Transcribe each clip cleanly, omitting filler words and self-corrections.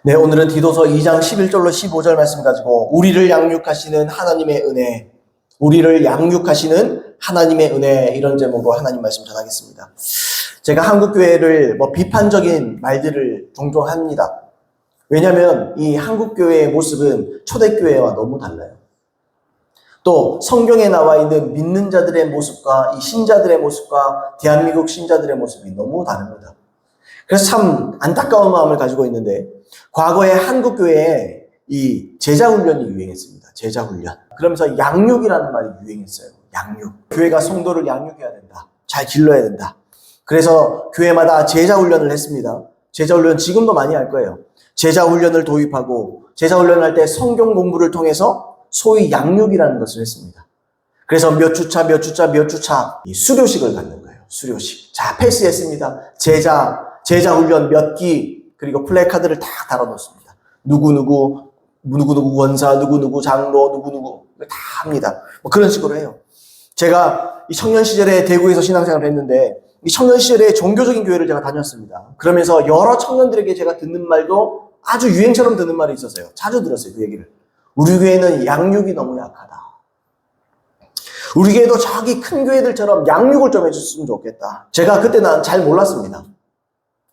네, 오늘은 디도서 2장 11절로 15절 말씀 가지고 우리를 양육하시는 하나님의 은혜, 우리를 양육하시는 하나님의 은혜, 이런 제목으로 하나님 말씀 전하겠습니다. 제가 한국교회를 비판적인 말들을 종종 합니다. 왜냐하면 이 한국교회의 모습은 초대교회와 너무 달라요. 또 성경에 나와 있는 믿는 자들의 모습과 이 신자들의 모습과 대한민국 신자들의 모습이 너무 다릅니다. 그래서 참 안타까운 마음을 가지고 있는데, 과거에 한국교회에 이 제자훈련이 유행했습니다. 제자훈련. 그러면서 양육이라는 말이 유행했어요. 양육. 교회가 성도를 양육해야 된다. 잘 길러야 된다. 그래서 교회마다 제자훈련을 했습니다. 제자훈련 지금도 많이 할 거예요. 제자훈련을 도입하고 제자훈련을 할 때 성경 공부를 통해서 소위 양육이라는 것을 했습니다. 그래서 몇 주차 이 수료식을 갖는 거예요. 수료식. 자, 패스했습니다. 제자훈련 몇 기, 그리고 플래카드를 다 달아놓습니다. 누구누구 원사, 누구누구 장로, 누구누구 다 합니다. 그런 식으로 해요. 제가 이 청년 시절에 대구에서 신앙생활을 했는데, 이 청년 시절에 종교적인 교회를 제가 다녔습니다. 그러면서 여러 청년들에게 제가 듣는 말도 아주 유행처럼 듣는 말이 있었어요. 자주 들었어요, 그 얘기를. 우리 교회는 양육이 너무 약하다. 우리 교회도 저기 큰 교회들처럼 양육을 좀 해줬으면 좋겠다. 제가 그때는 잘 몰랐습니다.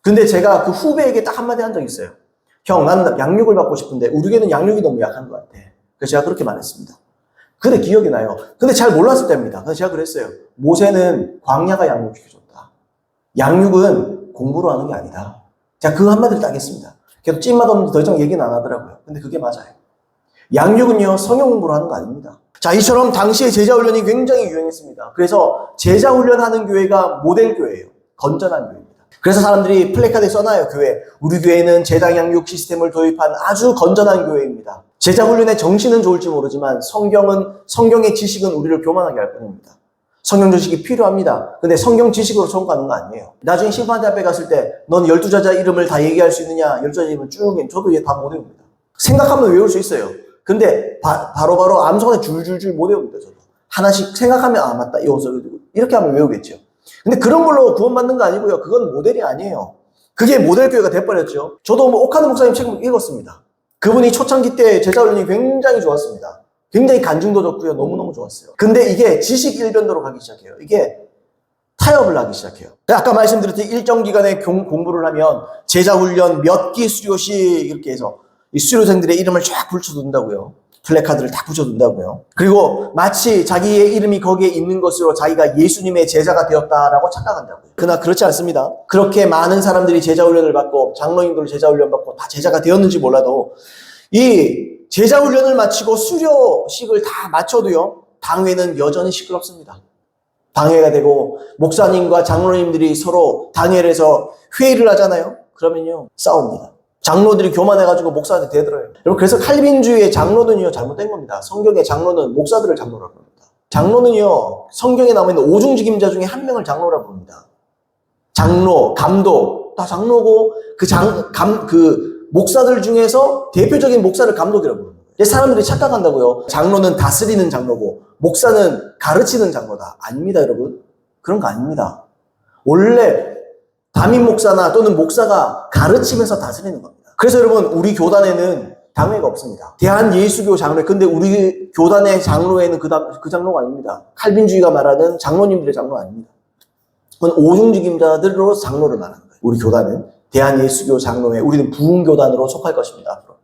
근데 제가 그 후배에게 딱 한마디 한 적이 있어요. 형, 나는 양육을 받고 싶은데 우리 교회는 양육이 너무 약한 것 같아. 그래서 제가 그렇게 말했습니다. 그래, 기억이 나요. 근데 잘 몰랐을 때입니다. 그래서 제가 그랬어요. 모세는 광야가 양육시켜줬다. 양육은 공부로 하는 게 아니다. 제가 그 한마디를 딱 했습니다. 계속 찐맛 없는지 더 이상 얘기는 안 하더라고요. 근데 그게 맞아요. 양육은요, 성경 공부로 하는 거 아닙니다. 자, 이처럼 당시에 제자훈련이 굉장히 유행했습니다. 그래서 제자훈련하는 교회가 모델교회예요. 건전한 교회입니다. 그래서 사람들이 플래카드에 써놔요, 교회. 우리 교회는 제자 양육 시스템을 도입한 아주 건전한 교회입니다. 제자훈련의 정신은 좋을지 모르지만 성경의 지식은 우리를 교만하게 할 뿐입니다. 성경 지식이 필요합니다. 근데 성경 지식으로 성공하는 거 아니에요. 나중에 심판대 앞에 갔을 때 넌 12자자 이름을 다 얘기할 수 있느냐? 12자자 이름을 쭉 저도 얘 다 못 외웁니다. 생각하면 외울 수 있어요. 근데 바로바로 암송에 줄줄줄 못 외웁니다. 저도 하나씩 생각하면 아 맞다 이렇게 하면 외우겠죠. 근데 그런 걸로 구원받는 거 아니고요. 그건 모델이 아니에요. 그게 모델교회가 돼버렸죠. 저도 오카노 목사님 책을 읽었습니다. 그분이 초창기 때 제자훈련이 굉장히 좋았습니다. 굉장히 간증도 좋고요. 너무너무 좋았어요. 근데 이게 지식 일변도로 가기 시작해요. 이게 타협을 하기 시작해요. 아까 말씀드렸듯이 일정 기간에 공부를 하면 제자훈련 몇 기 수료식 이렇게 해서 이 수료생들의 이름을 쫙 붙여둔다고요. 플래카드를 다 붙여둔다고요. 그리고 마치 자기의 이름이 거기에 있는 것으로 자기가 예수님의 제자가 되었다라고 착각한다고요. 그러나 그렇지 않습니다. 그렇게 많은 사람들이 제자훈련을 받고 장로님들 제자훈련 받고 다 제자가 되었는지 몰라도 이 제자훈련을 마치고 수료식을 다 마쳐도요, 당회는 여전히 시끄럽습니다. 당회가 되고 목사님과 장로님들이 서로 당회를 해서 회의를 하잖아요. 그러면요, 싸웁니다. 장로들이 교만해가지고 목사한테 대들어요. 여러분, 그래서 칼빈주의의 장로는요, 잘못된 겁니다. 성경의 장로는 목사들을 장로라고 합니다. 장로는요, 성경에 나와 있는 오중직임자 중에 한 명을 장로라고 부릅니다. 장로, 감독, 다 장로고, 그 목사들 중에서 대표적인 목사를 감독이라고 부릅니다. 사람들이 착각한다고요. 장로는 다스리는 장로고, 목사는 가르치는 장로다. 아닙니다, 여러분. 그런 거 아닙니다. 원래 담임 목사나 또는 목사가 가르치면서 다스리는 겁니다. 그래서 여러분, 우리 교단에는 당회가 없습니다. 대한예수교 장로회. 근데 우리 교단의 장로회는 그 장로가 아닙니다. 칼빈주의가 말하는 장로님들의 장로 아닙니다. 그건 오중직임자들로 장로를 말하는 거예요. 우리 교단은 대한예수교 장로회. 우리는 부흥교단으로 속할 것입니다. 앞으로.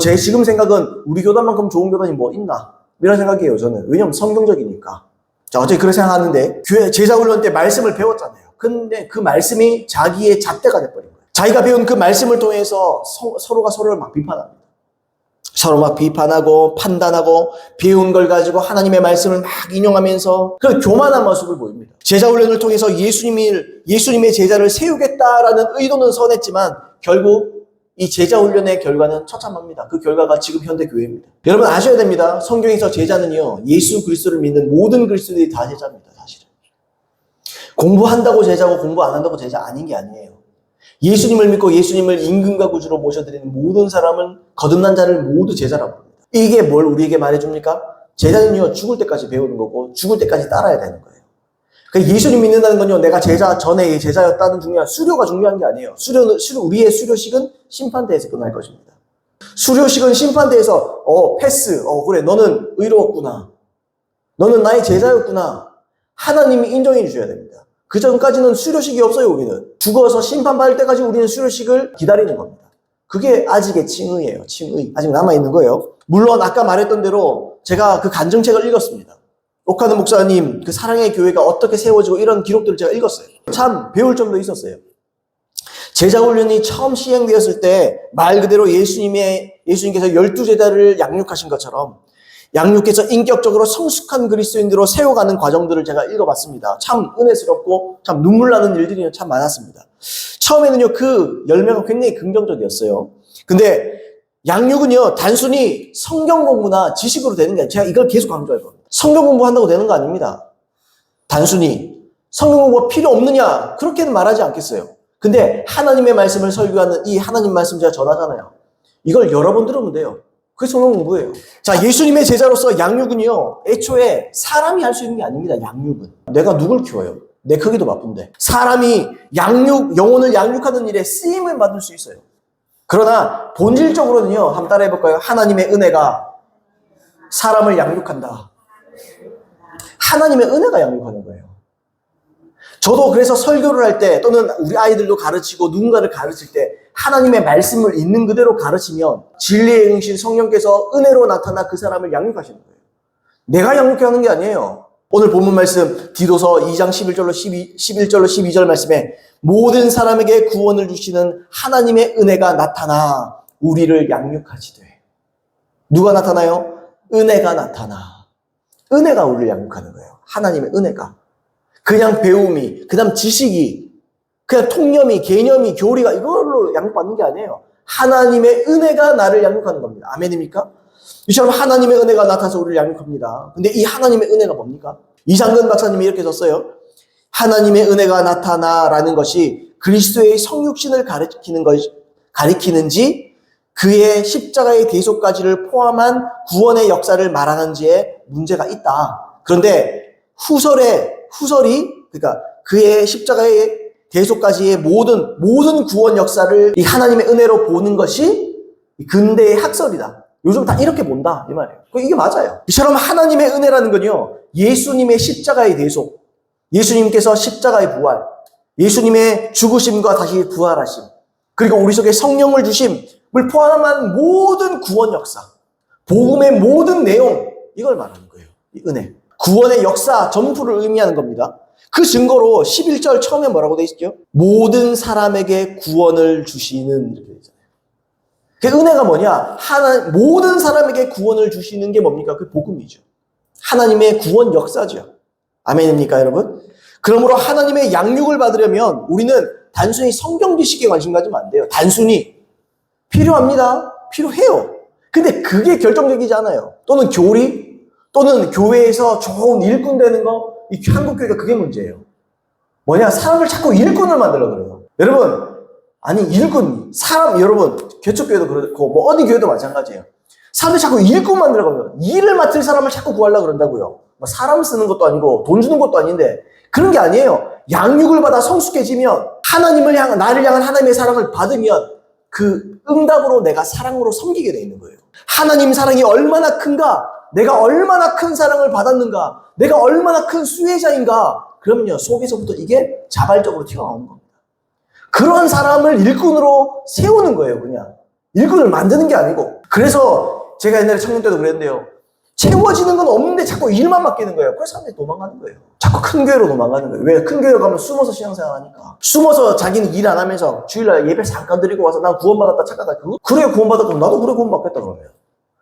제 지금 생각은 우리 교단만큼 좋은 교단이 있나? 이런 생각이에요, 저는. 왜냐면 성경적이니까. 자, 어차피 그렇게 생각하는데, 교회 제자훈련 때 말씀을 배웠잖아요. 근데 그 말씀이 자기의 잣대가 돼버린 거예요. 자기가 배운 그 말씀을 통해서 서로가 서로를 막 비판합니다. 서로 막 비판하고 판단하고 배운 걸 가지고 하나님의 말씀을 막 인용하면서 그 교만한 모습을 보입니다. 제자훈련을 통해서 예수님의 제자를 세우겠다라는 의도는 선했지만 결국 이 제자훈련의 결과는 처참합니다. 그 결과가 지금 현대 교회입니다. 여러분 아셔야 됩니다. 성경에서 제자는요, 예수 그리스도를 믿는 모든 그리스도인들이 다 제자입니다. 사실은 공부한다고 제자고 공부 안 한다고 제자 아닌 게 아니에요. 예수님을 믿고 예수님을 임금과 구주로 모셔드리는 모든 사람은 거듭난 자를 모두 제자라고 합니다. 이게 뭘 우리에게 말해줍니까? 제자는요, 죽을 때까지 배우는 거고 죽을 때까지 따라야 되는 거예요. 그러니까 예수님 믿는다는 건요, 내가 전에 제자였다는 중요한, 수료가 중요한 게 아니에요. 우리의 수료식은 심판대에서 끝날 것입니다. 수료식은 심판대에서, 패스, 그래, 너는 의로웠구나. 너는 나의 제자였구나. 하나님이 인정해 주셔야 됩니다. 그 전까지는 수료식이 없어요, 우리는. 죽어서 심판받을 때까지 우리는 수료식을 기다리는 겁니다. 그게 아직의 칭의예요, 칭의. 아직 남아있는 거예요. 물론 아까 말했던 대로 제가 그 간증책을 읽었습니다. 옥하는 목사님, 그 사랑의 교회가 어떻게 세워지고 이런 기록들을 제가 읽었어요. 참 배울 점도 있었어요. 제자훈련이 처음 시행되었을 때 말 그대로 예수님께서 12제자를 양육하신 것처럼 양육해서 인격적으로 성숙한 그리스도인으로 세워가는 과정들을 제가 읽어봤습니다. 참 은혜스럽고 참 눈물 나는 일들이 참 많았습니다. 처음에는요, 그 열매가 굉장히 긍정적이었어요. 근데 양육은요, 단순히 성경 공부나 지식으로 되는 게 아니라 제가 이걸 계속 강조할 겁니다. 성경 공부한다고 되는 거 아닙니다. 단순히 성경 공부가 필요 없느냐 그렇게는 말하지 않겠어요. 근데 하나님의 말씀을 설교하는 이 하나님 말씀 제가 전하잖아요. 이걸 여러 번 들으면 돼요. 그게 성경 공부예요. 자, 예수님의 제자로서 양육은요, 애초에 사람이 할 수 있는 게 아닙니다. 양육은. 내가 누굴 키워요? 내 크기도 바쁜데. 사람이 영혼을 양육하는 일에 쓰임을 받을 수 있어요. 그러나 본질적으로는요, 한번 따라해 볼까요? 하나님의 은혜가 사람을 양육한다. 하나님의 은혜가 양육하는 거예요. 저도 그래서 설교를 할 때 또는 우리 아이들도 가르치고 누군가를 가르칠 때 하나님의 말씀을 있는 그대로 가르치면 진리의 응신 성령께서 은혜로 나타나 그 사람을 양육하시는 거예요. 내가 양육해야 하는 게 아니에요. 오늘 본문 말씀 디도서 2장 11절로 12절 말씀에 모든 사람에게 구원을 주시는 하나님의 은혜가 나타나 우리를 양육하시되. 누가 나타나요? 은혜가 나타나. 은혜가 우리를 양육하는 거예요. 하나님의 은혜가. 그냥 배움이, 그다음 지식이, 그냥 통념이, 개념이, 교리가 이걸로 양육받는 게 아니에요. 하나님의 은혜가 나를 양육하는 겁니다. 아멘입니까? 이처럼 하나님의 은혜가 나타나서 우리를 양육합니다. 근데 이 하나님의 은혜가 뭡니까? 이상근 박사님이 이렇게 썼어요. 하나님의 은혜가 나타나라는 것이 그리스도의 성육신을 가리키는지 그의 십자가의 대속까지를 포함한 구원의 역사를 말하는지에 문제가 있다. 그런데 후설이 그러니까 그의 십자가의 대속까지의 모든 구원 역사를 이 하나님의 은혜로 보는 것이 근대의 학설이다. 요즘 다 이렇게 본다 이 말이에요. 이게 맞아요. 이처럼 하나님의 은혜라는 건요, 예수님의 십자가의 대속, 예수님께서 십자가의 부활, 예수님의 죽으심과 다시 부활하심, 그리고 우리 속에 성령을 주심을 포함한 모든 구원 역사, 복음의 모든 내용, 이걸 말하는 거예요. 이 은혜. 구원의 역사 전부를 의미하는 겁니다. 그 증거로 11절 처음에 뭐라고 돼 있죠? 모든 사람에게 구원을 주시는, 이렇게 되잖아요. 그 은혜가 뭐냐? 모든 사람에게 구원을 주시는 게 뭡니까? 그 복음이죠. 하나님의 구원 역사죠. 아멘입니까, 여러분? 그러므로 하나님의 양육을 받으려면 우리는 단순히 성경 지식에 관심 가지면 안 돼요. 단순히 필요합니다. 필요해요. 근데 그게 결정적이지 않아요. 또는 교리, 또는 교회에서 좋은 일꾼 되는 거, 이 한국 교회가 그게 문제예요. 뭐냐? 사람을 자꾸 일꾼을 만들려고 그래요. 여러분, 아니 여러분, 개척교회도 그렇고 뭐 어디 교회도 마찬가지예요. 사람들이 자꾸 일꾼 만들어가면 일을 맡을 사람을 자꾸 구하려고 그런다고요. 뭐 사람 쓰는 것도 아니고 돈 주는 것도 아닌데 그런 게 아니에요. 양육을 받아 성숙해지면 나를 향한 하나님의 사랑을 받으면 그 응답으로 내가 사랑으로 섬기게 돼 있는 거예요. 하나님 사랑이 얼마나 큰가, 내가 얼마나 큰 사랑을 받았는가, 내가 얼마나 큰 수혜자인가, 그러면요 속에서부터 이게 자발적으로 튀어나오는 겁니다. 그런 사람을 일꾼으로 세우는 거예요. 그냥 일꾼을 만드는 게 아니고. 그래서 제가 옛날에 청년 때도 그랬는데요, 채워지는 건 없는데 자꾸 일만 맡기는 거예요. 그래서 사람들이 도망가는 거예요. 자꾸 큰 교회로 도망가는 거예요. 왜? 큰 교회 가면 숨어서 신앙생활 하니까. 숨어서 자기는 일 안 하면서 주일날 예배 잠깐 드리고 와서 난 구원받았다 착각하다. 그래 구원받았다. 나도 그래 구원받겠다 그러면.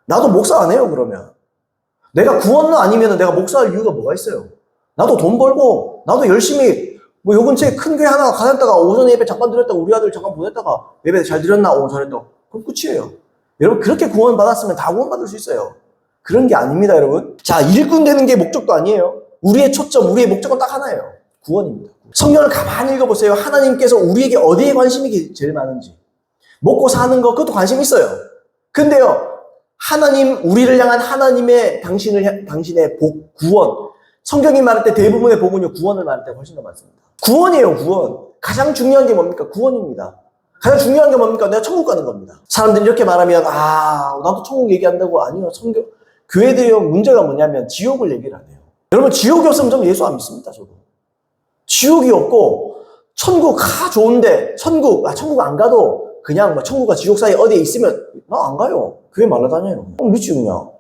나도 목사 안 해요 그러면. 내가 구원은 아니면 내가 목사할 이유가 뭐가 있어요? 나도 돈 벌고 나도 열심히 뭐 요 근처에 큰 교회 하나 가셨다가 오전에 예배 잠깐 드렸다가 우리 아들 잠깐 보냈다가 예배 잘 드렸나? 잘했다. 그럼 끝이에요. 여러분 그렇게 구원받았으면 다 구원받을 수 있어요. 그런 게 아닙니다, 여러분. 자, 일꾼 되는 게 목적도 아니에요. 우리의 초점, 우리의 목적은 딱 하나예요. 구원입니다. 성경을 가만히 읽어보세요. 하나님께서 우리에게 어디에 관심이 제일 많은지. 먹고 사는 거, 그것도 관심 있어요. 근데요, 우리를 향한 하나님의 당신의 구원, 성경이 말할 때 대부분의 복은요, 구원을 말할 때 훨씬 더 많습니다. 구원이에요, 구원. 가장 중요한 게 뭡니까? 구원입니다. 가장 중요한 게 뭡니까? 내가 천국 가는 겁니다. 사람들이 이렇게 말하면, 나도 천국 얘기한다고. 아니요, 교회들이요, 문제가 뭐냐면 지옥을 얘기를 안 해요. 여러분, 지옥이 없으면 전 예수 안 믿습니다, 저도. 지옥이 없고, 천국, 좋은데, 천국 안 가도, 그냥 뭐 천국과 지옥 사이에 어디에 있으면, 나 안 가요. 교회 말라 다녀요. 믿지, 그냥.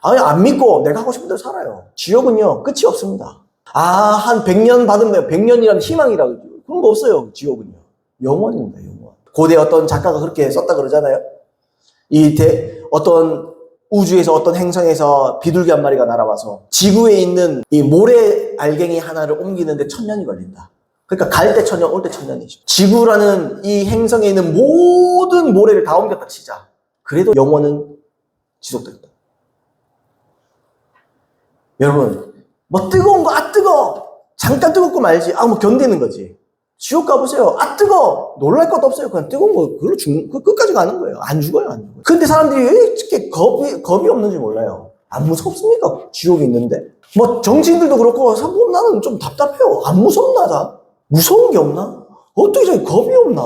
아니, 안 믿고 내가 하고 싶은 대로 살아요. 지옥은요, 끝이 없습니다. 한 100년 받으면 100년이라는 희망이라고. 그런 거 없어요, 지옥은요. 영원입니다, 영원. 고대 어떤 작가가 그렇게 썼다 그러잖아요. 어떤 우주에서 어떤 행성에서 비둘기 한 마리가 날아와서 지구에 있는 이 모래 알갱이 하나를 옮기는데 1000년이 걸린다. 그러니까 갈 때 1000년, 올 때 1000년이죠. 지구라는 이 행성에 있는 모든 모래를 다 옮겼다 치자. 그래도 영원은 지속된다. 여러분, 뭐 뜨거운 거, 뜨거워. 잠깐 뜨겁고 말지. 뭐 견디는 거지. 지옥 가보세요. 뜨거워. 놀랄 것도 없어요. 그냥 뜨거운 거, 그걸로 끝까지 가는 거예요. 안 죽어요, 안 죽어요. 근데 사람들이 왜 이렇게 겁이 없는지 몰라요. 안 무섭습니까? 지옥이 있는데. 뭐, 정치인들도 그렇고, 나는 좀 답답해요. 안 무섭나, 다? 무서운 게 없나? 어떻게 저기 겁이 없나?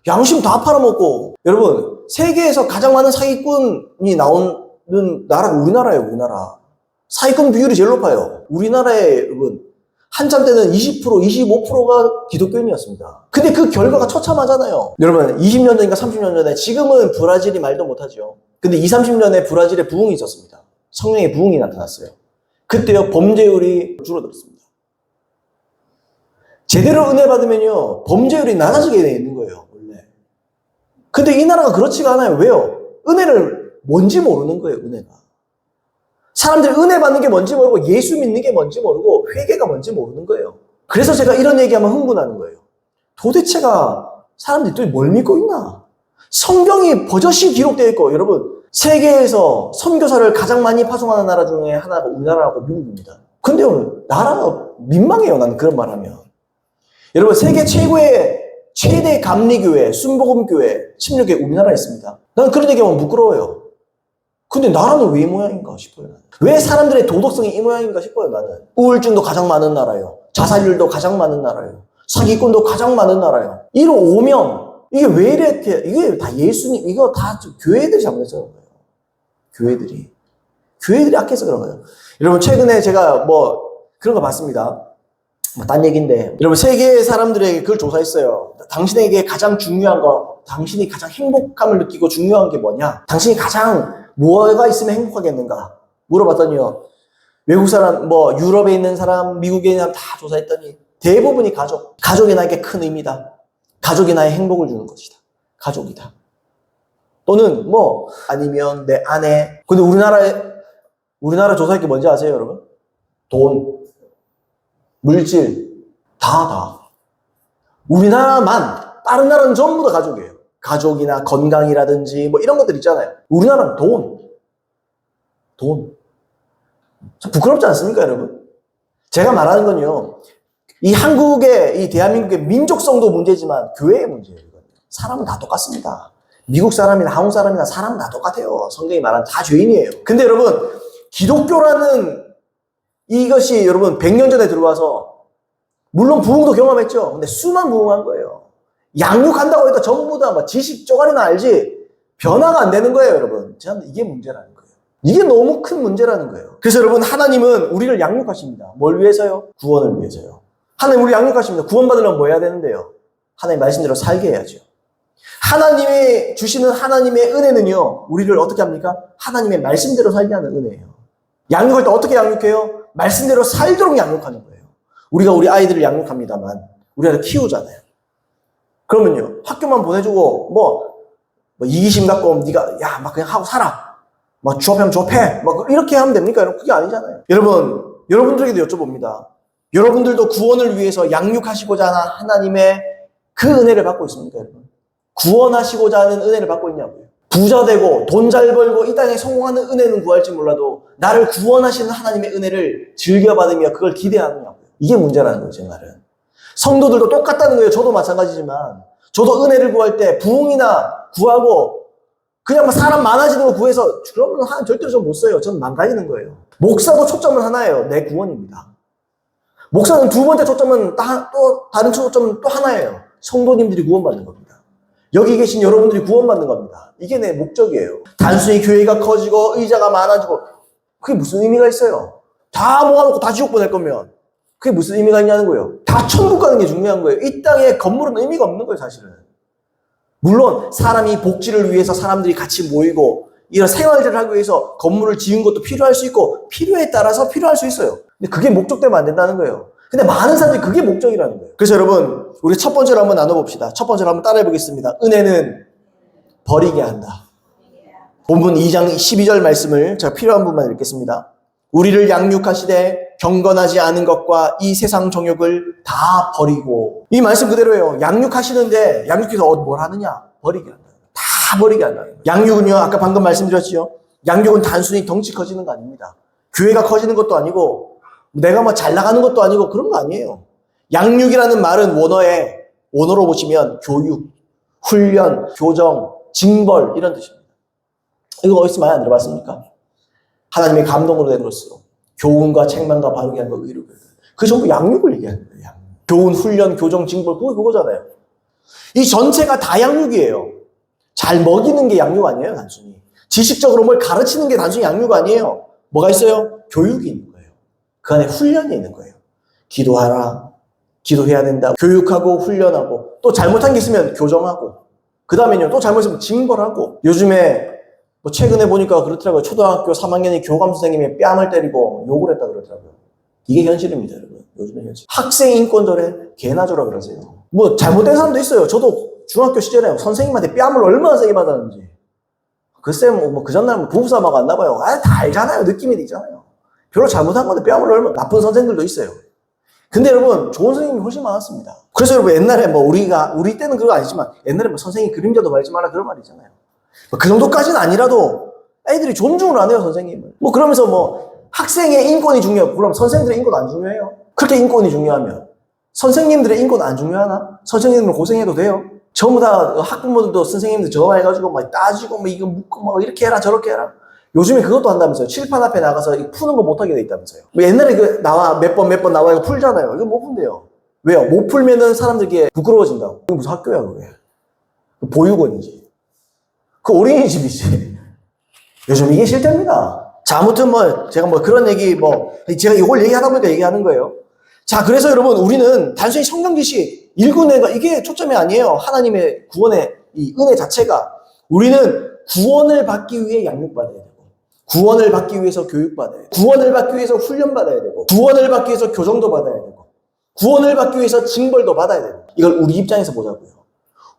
양심 다 팔아먹고. 여러분, 세계에서 가장 많은 사기꾼이 나오는 나라가 우리나라예요, 우리나라. 사기꾼 비율이 제일 높아요. 우리나라에, 여러분, 한참 때는 20%, 25%가 기독교인이었습니다. 근데 그 결과가 처참하잖아요. 여러분, 20년 전인가 30년 전에, 지금은 브라질이 말도 못하죠. 근데 20, 30년에 브라질에 부흥이 있었습니다. 성령의 부흥이 나타났어요. 그때요, 범죄율이 줄어들었습니다. 제대로 은혜 받으면요, 범죄율이 낮아지게 돼 있는 거예요, 원래. 근데 이 나라가 그렇지가 않아요. 왜요? 은혜를 뭔지 모르는 거예요, 은혜가. 사람들이 은혜 받는 게 뭔지 모르고 예수 믿는 게 뭔지 모르고 회개가 뭔지 모르는 거예요. 그래서 제가 이런 얘기하면 흥분하는 거예요. 도대체가 사람들이 또 뭘 믿고 있나? 성경이 버젓이 기록되어 있고, 여러분, 세계에서 선교사를 가장 많이 파송하는 나라 중에 하나가 우리나라하고 미국입니다. 근데요, 나라가 민망해요, 나는 그런 말 하면. 여러분, 세계 최대 감리교회, 순복음교회, 16개 우리나라에 있습니다. 나는 그런 얘기하면 부끄러워요. 근데 나라는 왜 이 모양인가 싶어요, 나는. 왜 사람들의 도덕성이 이 모양인가 싶어요, 나는. 우울증도 가장 많은 나라예요. 자살률도 가장 많은 나라예요. 사기꾼도 가장 많은 나라예요. 이로 오면, 이게 왜 이렇게, 이게 다 예수님, 이거 다 교회들이 잘못해서 그런 거예요. 교회들이 악해서 그런 거예요. 여러분, 최근에 제가 그런 거 봤습니다. 딴 얘기인데. 여러분, 세계 사람들에게 그걸 조사했어요. 당신에게 가장 중요한 거, 당신이 가장 행복감을 느끼고 중요한 게 뭐냐? 당신이 가장 뭐가 있으면 행복하겠는가? 물어봤더니요. 외국 사람, 유럽에 있는 사람, 미국에 있는 사람 다 조사했더니 대부분이 가족. 가족이 나에게 큰 의미다. 가족이 나의 행복을 주는 것이다. 가족이다. 또는 아니면 내 아내. 근데 우리나라 조사할 게 뭔지 아세요, 여러분? 돈, 물질, 다. 우리나라만, 다른 나라는 전부 다 가족이에요. 가족이나 건강이라든지 이런 것들 있잖아요. 우리나라는 돈. 참 부끄럽지 않습니까, 여러분? 제가 말하는 건요, 이 한국의, 이 대한민국의 민족성도 문제지만 교회의 문제예요. 사람은 다 똑같습니다. 미국 사람이나 한국 사람이나 사람은 다 똑같아요. 성경이 말하는 다 죄인이에요. 근데 여러분, 기독교라는 이것이 여러분 100년 전에 들어와서 물론 부흥도 경험했죠. 근데 수만 부흥한 거예요. 양육한다고 해도 전부 다 지식 쪼가리나 알지 변화가 안 되는 거예요, 여러분. 저는 이게 문제라는 거예요. 이게 너무 큰 문제라는 거예요. 그래서 여러분, 하나님은 우리를 양육하십니다. 뭘 위해서요? 구원을 위해서요. 하나님 우리를 양육하십니다. 구원받으려면 뭐 해야 되는데요? 하나님 말씀대로 살게 해야죠. 하나님이 주시는 하나님의 은혜는요, 우리를 어떻게 합니까? 하나님의 말씀대로 살게 하는 은혜예요. 양육할 때 어떻게 양육해요? 말씀대로 살도록 양육하는 거예요. 우리가 우리 아이들을 양육합니다만, 우리가 키우잖아요. 그러면요, 학교만 보내주고, 이기심 갖고, 네가, 그냥 하고 살아. 졸업하면 졸업해. 이렇게 하면 됩니까? 여러분, 그게 아니잖아요. 여러분들에게도 여쭤봅니다. 여러분들도 구원을 위해서 양육하시고자 하는 하나님의 그 은혜를 받고 있습니까, 여러분? 구원하시고자 하는 은혜를 받고 있냐고요. 부자 되고 돈 잘 벌고 이 땅에 성공하는 은혜는 구할지 몰라도 나를 구원하시는 하나님의 은혜를 즐겨받으며 그걸 기대하느냐고요. 이게 문제라는 거예요, 제 말은. 성도들도 똑같다는 거예요. 저도 마찬가지지만 저도 은혜를 구할 때 부흥이나 구하고 그냥 막 사람 많아지는 거 구해서 그러면 절대로 좀 못 써요. 저는 망가지는 거예요. 목사도 초점은 하나예요. 내 구원입니다. 목사는 두 번째 초점은 또 다른 초점은 또 하나예요. 성도님들이 구원받는 겁니다. 여기 계신 여러분들이 구원받는 겁니다. 이게 내 목적이에요. 단순히 교회가 커지고 의자가 많아지고 그게 무슨 의미가 있어요? 다 모아놓고 다 지옥 보낼 거면 그게 무슨 의미가 있냐는 거예요. 다 천국 가는 게 중요한 거예요. 이 땅에 건물은 의미가 없는 거예요, 사실은. 물론 사람이 복지를 위해서 사람들이 같이 모이고 이런 생활들을 하기 위해서 건물을 지은 것도 필요할 수 있고 필요에 따라서 필요할 수 있어요. 근데 그게 목적되면 안 된다는 거예요. 근데 많은 사람들이 그게 목적이라는 거예요. 그래서 여러분 우리 첫 번째로 한번 나눠봅시다. 첫 번째로 한번 따라해 보겠습니다. 은혜는 버리게 한다. 본문 2장 12절 말씀을 제가 필요한 부분만 읽겠습니다. 우리를 양육하시되 경건하지 않은 것과 이 세상 정욕을 다 버리고. 이 말씀 그대로예요. 양육하시는데 양육해서 뭘 하느냐? 버리게 한다. 다 버리게 한다. 양육은요, 아까 방금 말씀드렸지요. 양육은 단순히 덩치 커지는 거 아닙니다. 교회가 커지는 것도 아니고 내가 뭐 잘 나가는 것도 아니고 그런 거 아니에요. 양육이라는 말은 원어로 보시면 교육, 훈련, 교정, 징벌 이런 뜻입니다. 이거 어디서 많이 안 들어봤습니까? 하나님의 감동으로 된 것으로 교훈과 책망과 바르게 하는 거, 의로 그 전부 양육을 얘기하는 거예요. 양육. 교훈, 훈련, 교정, 징벌 그거잖아요. 이 전체가 다 양육이에요. 잘 먹이는 게 양육 아니에요, 단순히. 지식적으로 뭘 가르치는 게 단순히 양육 아니에요. 뭐가 있어요? 교육이 있는 거예요. 그 안에 훈련이 있는 거예요. 기도하라. 기도해야 된다. 교육하고 훈련하고 또 잘못한 게 있으면 교정하고 그 다음에는요 또 잘못했으면 징벌하고. 요즘에 뭐 최근에 보니까 그렇더라고요. 초등학교 3학년이 교감 선생님이 뺨을 때리고 욕을 했다 그러더라고요. 이게 현실입니다, 여러분. 요즘의 현실. 학생 인권절에 개나 줘라 그러세요. 뭐 잘못된 사람도 있어요. 저도 중학교 시절에 선생님한테 뺨을 얼마나 세게 맞았는지. 글쎄 뭐 그 전날 부부싸움하고 왔나 봐요. 다 알잖아요. 느낌이 있잖아요. 별로 잘못한 건데 뺨을 얼마나. 나쁜 선생들도 있어요. 근데 여러분 좋은 선생님이 훨씬 많았습니다. 그래서 여러분 옛날에 뭐 우리 때는 그거 아니지만 옛날에 뭐 선생님 그림자도 밟지 마라 그런 말 있잖아요. 그 정도까지는 아니라도 애들이 존중을 안 해요, 선생님을. 뭐 그러면서 뭐 학생의 인권이 중요하고 그럼 선생님들의 인권 안 중요해요? 그렇게 인권이 중요하면 선생님들의 인권 안 중요하나? 선생님들은 고생해도 돼요? 전부 다 학부모들도 선생님들 전화해가지고 막 따지고 뭐 이거 묻고 막 이렇게 해라 저렇게 해라. 요즘에 그것도 한다면서요. 칠판 앞에 나가서 푸는 거 못하게 돼 있다면서요. 뭐 옛날에 몇 번 나와 이거 풀잖아요. 이거 못 푼대요. 왜요? 못 풀면은 사람들에게 부끄러워진다고. 이게 무슨 학교야 그게? 보육원이지. 그 어린이집이지. 요즘 이게 실태입니다. 자, 아무튼 제가 그런 얘기 제가 이걸 얘기하다 보니까 얘기하는 거예요. 자, 그래서 여러분, 우리는 단순히 성경 지식, 읽어내가 이게 초점이 아니에요. 하나님의 구원의 이 은혜 자체가. 우리는 구원을 받기 위해 양육받아야 되고, 구원을 받기 위해서 교육받아야 되고, 구원을 받기 위해서 훈련받아야 되고, 구원을 받기 위해서 교정도 받아야 되고, 구원을 받기 위해서 징벌도 받아야 되고. 이걸 우리 입장에서 보자고요.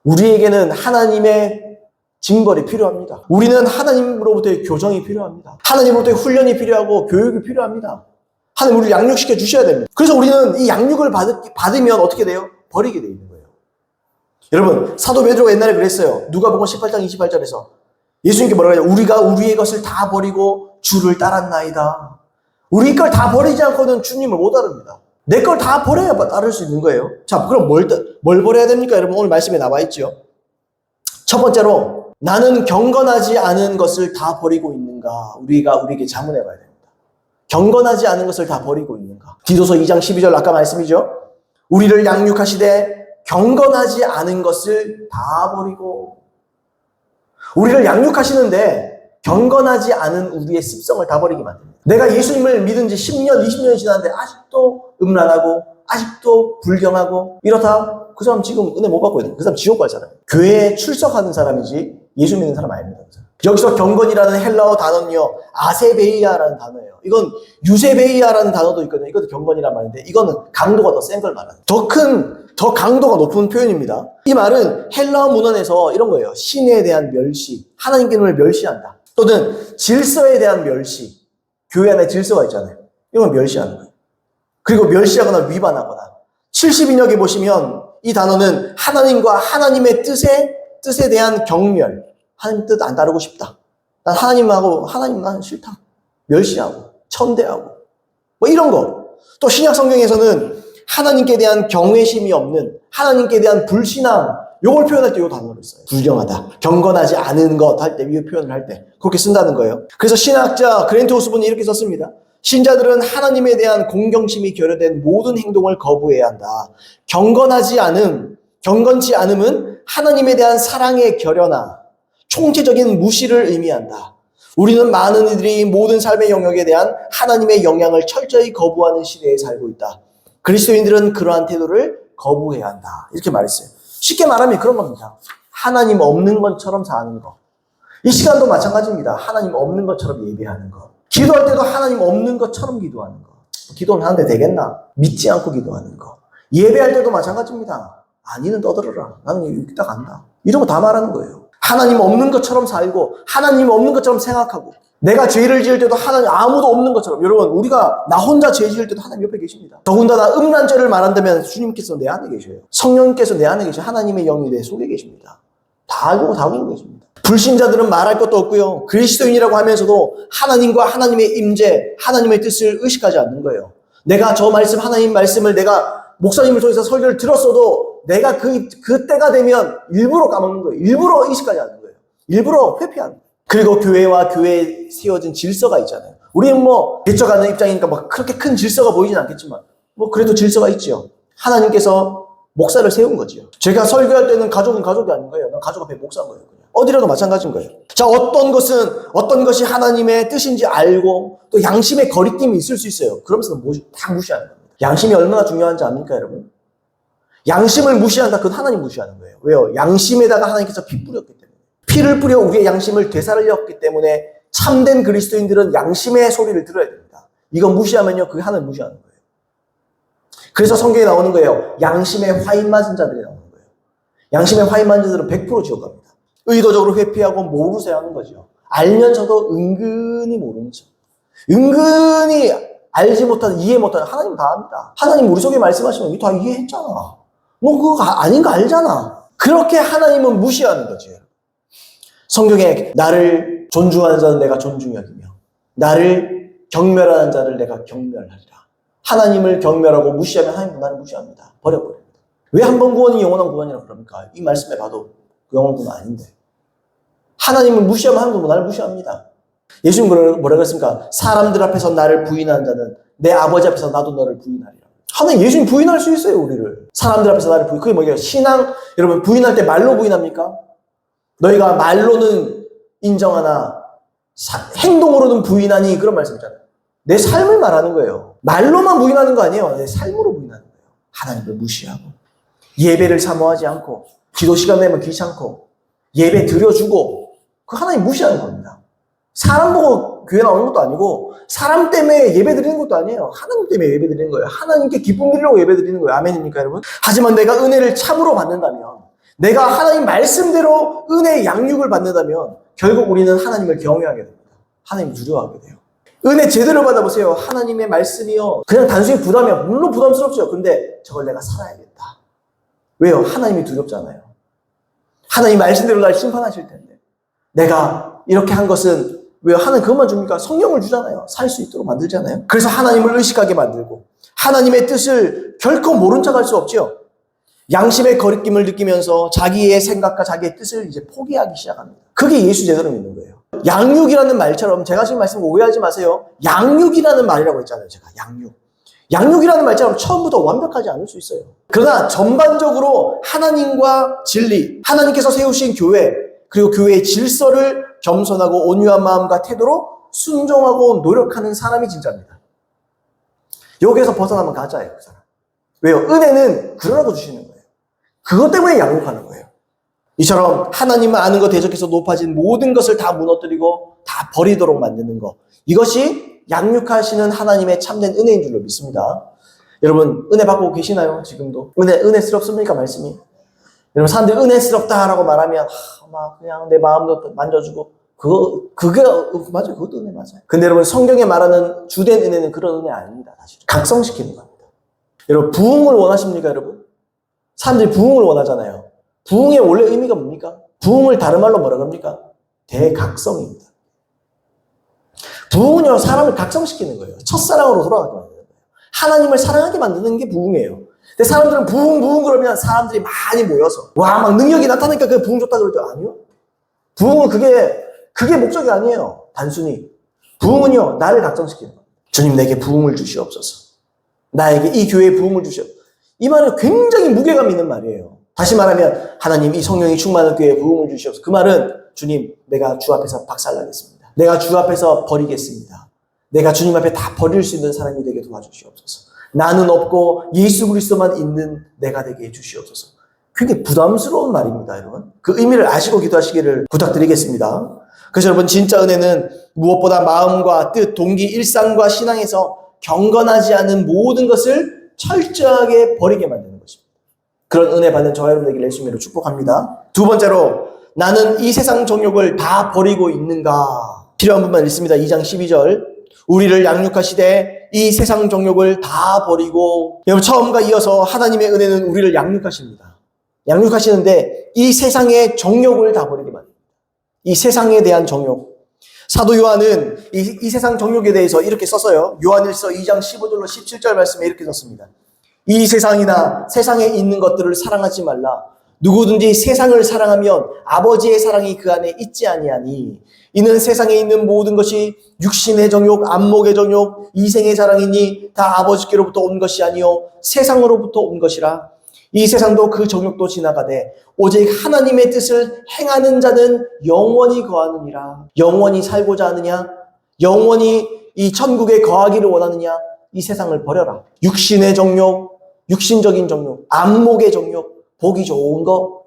우리에게는 하나님의 징벌이 필요합니다. 우리는 하나님으로부터의 교정이 필요합니다. 하나님으로부터의 훈련이 필요하고 교육이 필요합니다. 하나님 우리를 양육시켜 주셔야 됩니다. 그래서 우리는 이 양육을 받으면 어떻게 돼요? 버리게 돼 있는 거예요. 여러분 사도 베드로가 옛날에 그랬어요. 누가복음 18장 28절에서 예수님께 뭐라고 해요? 우리가 우리의 것을 다 버리고 주를 따랐나이다. 우리 걸 다 버리지 않고는 주님을 못 따릅니다. 내 걸 다 버려야 따를 수 있는 거예요. 자, 그럼 뭘 버려야 됩니까? 여러분 오늘 말씀에 나와 있죠. 첫 번째로 나는 경건하지 않은 것을 다 버리고 있는가? 우리에게 자문해 봐야 됩니다. 경건하지 않은 것을 다 버리고 있는가? 디도서 2장 12절 아까 말씀이죠. 우리를 양육하시되 경건하지 않은 것을 다 버리고. 우리를 양육하시는데 경건하지 않은 우리의 습성을 다 버리게 만듭니다. 내가 예수님을 믿은 지 10년, 20년이 지났는데 아직도 음란하고 아직도 불경하고 이렇다? 그 사람 지금 은혜 못 받고 있는 그 사람 지옥 가잖아요. 교회에 출석하는 사람이지 예수 믿는 사람 아닙니다. 여기서 경건이라는 헬라어 단어는요, 아세베이아라는 단어예요. 이건 유세베이아라는 단어도 있거든요. 이것도 경건이란 말인데 이거는 강도가 더 센 걸 말하는 더 강도가 높은 표현입니다. 이 말은 헬라어 문헌에서 이런 거예요. 신에 대한 멸시, 하나님께를 멸시한다. 또는 질서에 대한 멸시, 교회 안에 질서가 있잖아요. 이건 멸시하는 거예요. 그리고 멸시하거나 위반하거나. 70인역에 보시면 이 단어는 하나님과 하나님의 뜻에 대한 경멸. 하나님 뜻 안 따르고 싶다. 난 하나님 나는 싫다. 멸시하고, 천대하고. 이런 거. 또 신약 성경에서는 하나님께 대한 경외심이 없는, 하나님께 대한 불신앙, 요걸 표현할 때 요 단어를 써요. 불경하다. 경건하지 않은 것 할 때, 이 표현을 할 때. 그렇게 쓴다는 거예요. 그래서 신학자 그랜트 호스본이 이렇게 썼습니다. 신자들은 하나님에 대한 공경심이 결여된 모든 행동을 거부해야 한다. 경건치 않음은 하나님에 대한 사랑의 결여나 총체적인 무시를 의미한다. 우리는 많은 이들이 모든 삶의 영역에 대한 하나님의 영향을 철저히 거부하는 시대에 살고 있다. 그리스도인들은 그러한 태도를 거부해야 한다. 이렇게 말했어요. 쉽게 말하면 그런 겁니다. 하나님 없는 것처럼 사는 거. 이 시간도 마찬가지입니다. 하나님 없는 것처럼 예배하는 거. 기도할 때도 하나님 없는 것처럼 기도하는 거. 기도는 하는데 되겠나? 믿지 않고 기도하는 거. 예배할 때도 마찬가지입니다. 아니는 떠들어라. 나는 여기 딱 간다. 이런 거 다 말하는 거예요. 하나님 없는 것처럼 살고 하나님 없는 것처럼 생각하고 내가 죄를 지을 때도 하나님 아무도 없는 것처럼. 여러분, 우리가 나 혼자 죄 지을 때도 하나님 옆에 계십니다. 더군다나 음란죄를 말한다면 주님께서 내 안에 계셔요. 성령께서 내 안에 계셔요. 하나님의 영이 내 속에 계십니다. 다 알고 다 보고 계십니다. 불신자들은 말할 것도 없고요. 그리스도인이라고 하면서도 하나님과 하나님의 임재, 하나님의 뜻을 의식하지 않는 거예요. 내가 저 말씀, 하나님 말씀을 내가 목사님을 통해서 설교를 들었어도 내가 그 때가 되면 일부러 까먹는 거예요. 일부러 의식하지 않는 거예요. 일부러 회피하는 거예요. 그리고 교회와 교회에 세워진 질서가 있잖아요. 우리는 개척하는 입장이니까 그렇게 큰 질서가 보이진 않겠지만 그래도 질서가 있죠. 하나님께서 목사를 세운 거지요. 제가 설교할 때는 가족은 가족이 아닌 거예요. 난 가족 앞에 목사인 거예요. 그냥. 어디라도 마찬가지인 거예요. 자, 어떤 것이 하나님의 뜻인지 알고 또 양심의 거리낌이 있을 수 있어요. 그러면서 다 무시하는 겁니다. 양심이 얼마나 중요한지 압니까, 여러분? 양심을 무시한다. 그건 하나님 무시하는 거예요. 왜요? 양심에다가 하나님께서 피 뿌렸기 때문에. 피를 뿌려 우리의 양심을 되살렸기 때문에 참된 그리스도인들은 양심의 소리를 들어야 됩니다. 이거 무시하면요, 그게 하나님 무시하는 거예요. 그래서 성경에 나오는 거예요. 양심에 화인 맞은 자들이 나오는 거예요. 양심에 화인 맞은 자들은 100% 지옥 갑니다. 의도적으로 회피하고 모르세요 하는 거죠. 알면서도 은근히 모르는 척. 은근히 알지 못하는, 이해 못하는, 하나님 다 압니다. 하나님 우리 속에 말씀하시면 이거 다 이해했잖아. 너 그거 아닌 거 알잖아. 그렇게 하나님은 무시하는 거지. 성경에 나를 존중하는 자는 내가 존중히 여기며 나를 경멸하는 자를 내가 경멸하리라. 하나님을 경멸하고 무시하면 하나님은 나를 무시합니다. 버려버립니다. 왜 한 번 구원이 영원한 구원이라고 그럽니까? 이 말씀에 봐도 영원한 구원 아닌데. 하나님을 무시하면 하나님도 나를 무시합니다. 예수님 뭐라고 했습니까? 사람들 앞에서 나를 부인하는 자는 내 아버지 앞에서 나도 너를 부인하리라. 하나님 예수님 부인할 수 있어요, 우리를. 사람들 앞에서 나를 그게 뭐예요? 신앙, 여러분 부인할 때 말로 부인합니까? 너희가 말로는 인정하나 행동으로는 부인하니 그런 말씀이잖아요. 내 삶을 말하는 거예요. 말로만 부인하는 거 아니에요. 내 삶으로 부인하는 거예요. 하나님을 무시하고 예배를 사모하지 않고 기도 시간 내면 귀찮고 예배 드려주고 그 하나님 무시하는 겁니다. 사람 보고 교회 나오는 것도 아니고 사람 때문에 예배 드리는 것도 아니에요. 하나님 때문에 예배 드리는 거예요. 하나님께 기쁨 드리려고 예배 드리는 거예요. 아멘입니까, 여러분? 하지만 내가 은혜를 참으로 받는다면, 내가 하나님 말씀대로 은혜의 양육을 받는다면 결국 우리는 하나님을 경외하게 됩니다. 하나님을 두려워하게 돼요. 은혜 제대로 받아보세요. 하나님의 말씀이요. 그냥 단순히 부담이요. 물론 부담스럽죠. 근데 저걸 내가 살아야겠다. 왜요? 하나님이 두렵잖아요. 하나님 말씀대로 날 심판하실 텐데. 내가 이렇게 한 것은 왜요? 하나님 그것만 줍니까? 성령을 주잖아요. 살 수 있도록 만들잖아요. 그래서 하나님을 의식하게 만들고 하나님의 뜻을 결코 모른 척 할 수 없죠. 양심의 거리낌을 느끼면서 자기의 생각과 자기의 뜻을 이제 포기하기 시작합니다. 그게 예수 제대로 믿는 거예요. 양육이라는 말처럼 제가 지금 말씀 오해하지 마세요. 양육이라는 말이라고 했잖아요. 제가 양육. 양육이라는 말처럼 처음부터 완벽하지 않을 수 있어요. 그러나 전반적으로 하나님과 진리, 하나님께서 세우신 교회, 그리고 교회의 질서를 겸손하고 온유한 마음과 태도로 순종하고 노력하는 사람이 진짜입니다. 여기에서 벗어나면 가짜예요, 그 사람. 왜요? 은혜는 그러라고 주시는 거예요. 그것 때문에 양육하는 거예요. 이처럼 하나님을 아는 것 대적해서 높아진 모든 것을 다 무너뜨리고 다 버리도록 만드는 것. 이것이 양육하시는 하나님의 참된 은혜인 줄로 믿습니다. 여러분, 은혜 받고 계시나요? 지금도? 은혜스럽습니까? 말씀이? 여러분, 사람들이 은혜스럽다라고 말하면, 막 그냥 내 마음도 만져주고, 그게, 맞아요. 그것도 은혜 맞아요. 근데 여러분, 성경에 말하는 주된 은혜는 그런 은혜 아닙니다. 사실. 각성시키는 겁니다. 여러분, 부흥을 원하십니까, 여러분? 사람들이 부흥을 원하잖아요. 부흥의 원래 의미가 뭡니까? 부흥을 다른 말로 뭐라 그럽니까? 대각성입니다. 부흥은요, 사람을 각성시키는 거예요. 첫사랑으로 돌아가게 만드는 거예요. 하나님을 사랑하게 만드는 게 부흥이에요. 근데 사람들은 부흥 그러면 사람들이 많이 모여서 와 막 능력이 나타나니까 그게 부흥 좋다 그러죠. 아니요. 부흥은 그게 목적이 아니에요. 단순히 부흥은요 나를 각성시키는 거예요. 주님 내게 부흥을 주시옵소서. 나에게 이 교회에 부흥을 주시옵소서. 이 말은 굉장히 무게감 있는 말이에요. 다시 말하면 하나님 이 성령이 충만한 교회에 부흥을 주시옵소서. 그 말은 주님 내가 주 앞에서 박살나겠습니다. 내가 주 앞에서 버리겠습니다. 내가 주님 앞에 다 버릴 수 있는 사람이 되게 도와주시옵소서. 나는 없고 예수 그리스도만 있는 내가 되게 해주시옵소서. 굉장히 부담스러운 말입니다, 여러분. 그 의미를 아시고 기도하시기를 부탁드리겠습니다. 그래서 여러분 진짜 은혜는 무엇보다 마음과 뜻, 동기, 일상과 신앙에서 경건하지 않은 모든 것을 철저하게 버리게 만드는 것입니다. 그런 은혜 받는 저와 여러분 되기를 예수님으로 축복합니다. 두 번째로 나는 이 세상 정욕을 다 버리고 있는가? 필요한 부분만 읽습니다. 2장 12절 우리를 양육하시되 이 세상 정욕을 다 버리고 여러분 처음과 이어서 하나님의 은혜는 우리를 양육하십니다. 양육하시는데 이 세상의 정욕을 다 버리게 만듭니다. 이 세상에 대한 정욕. 사도 요한은 이 세상 정욕에 대해서 이렇게 썼어요. 요한일서 2장 15절로 17절 말씀에 이렇게 썼습니다. 이 세상이나 세상에 있는 것들을 사랑하지 말라. 누구든지 세상을 사랑하면 아버지의 사랑이 그 안에 있지 아니하니 이는 세상에 있는 모든 것이 육신의 정욕, 안목의 정욕, 이생의 사랑이니 다 아버지께로부터 온 것이 아니요 세상으로부터 온 것이라. 이 세상도 그 정욕도 지나가되 오직 하나님의 뜻을 행하는 자는 영원히 거하느니라. 영원히 살고자 하느냐? 영원히 이 천국에 거하기를 원하느냐? 이 세상을 버려라. 육신의 정욕, 육신적인 정욕, 안목의 정욕, 보기 좋은 거,